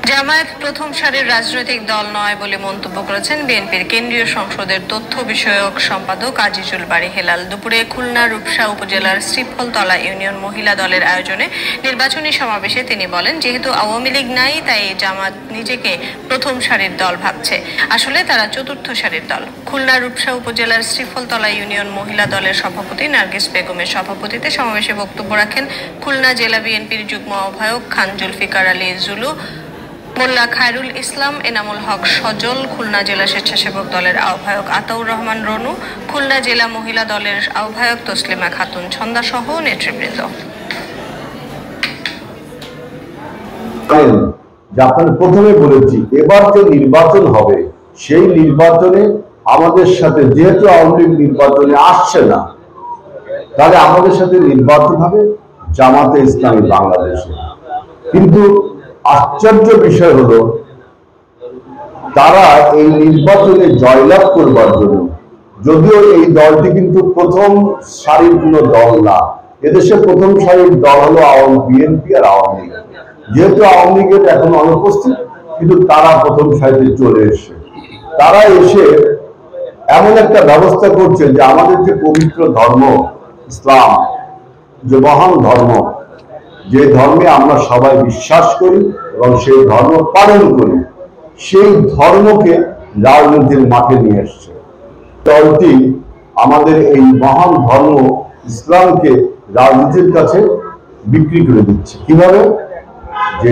জামায়াত প্রথম সারির রাজনৈতিক দল নয় বলে মন্তব্য করেছেন বিএনপির কেন্দ্রীয় সংসদের তথ্য বিষয়ক সম্পাদক আজিজুল বারী হেলাল। দুপুরে খুলনা রূপসা উপজেলার শ্রীফলতলা ইউনিয়ন মহিলা দলের আয়োজনে নির্বাচনী সমাবেশে তিনি বলেন, যেহেতু আওয়ামী লীগ নাই তাই জামায়াত নিজেকে প্রথম সারির দল ভাবছে, আসলে তারা চতুর্থ সারির দল। খুলনা রূপসা উপজেলার শ্রীফলতলা ইউনিয়ন মহিলা দলের সভাপতি নার্গিস বেগমের সভাপতিত্বে সমাবেশে বক্তব্য রাখেন খুলনা জেলা বিএনপির যুগ্ম আহ্বায়ক খান জুলফিকার আলী জুলু, মোল্লা খায়রুল ইসলাম, এনামুল হক সজল, খুলনা জেলা স্বেচ্ছাসেবক দলের আহ্বায়ক আতাউর রহমান রনু, খুলনা জেলা মহিলা দলের আহ্বায়ক তসলিমা খাতুন ছন্দা সহ নেতৃবৃন্দ। আপনার প্রথমে বলেছি, এবার যে নির্বাচন হবে সেই নির্বাচনে আমাদের সাথে, যেহেতু আওয়ামী লীগ নির্বাচনে আসছে না, তাহলে আমাদের সাথে নির্বাচন হবে জামাতে ইসলামী বাংলাদেশে। কিন্তু আশ্চর্য বিষয় হলো, তারা এই নির্বাচনে জয়লাভ করবার জন্য, যদিও এই দলটি কিন্তু প্রথম সারির কোনো দল না, এদেশে প্রথম সারির দল হলো বিএনপি আর আওয়ামী লীগ। যেহেতু আওয়ামী লীগের এখন অনুপস্থিত, কিন্তু তারা প্রথম সারিতে চলে এসে, তারা এসে এমন একটা ব্যবস্থা করছে যে আমাদের যে পবিত্র ধর্ম ইসলাম, যে মহান ধর্ম, যে ধর্মে আমরা সবাই বিশ্বাস করি এবং সেই ধর্ম পালন করি, সেই ধর্মকে রাজনীতির মাঠে নিয়ে এসছে। দলটি আমাদের এই মহান ধর্ম ইসলামকে রাজনীতির কাছে বিক্রি করে দিচ্ছে। কিভাবে? যে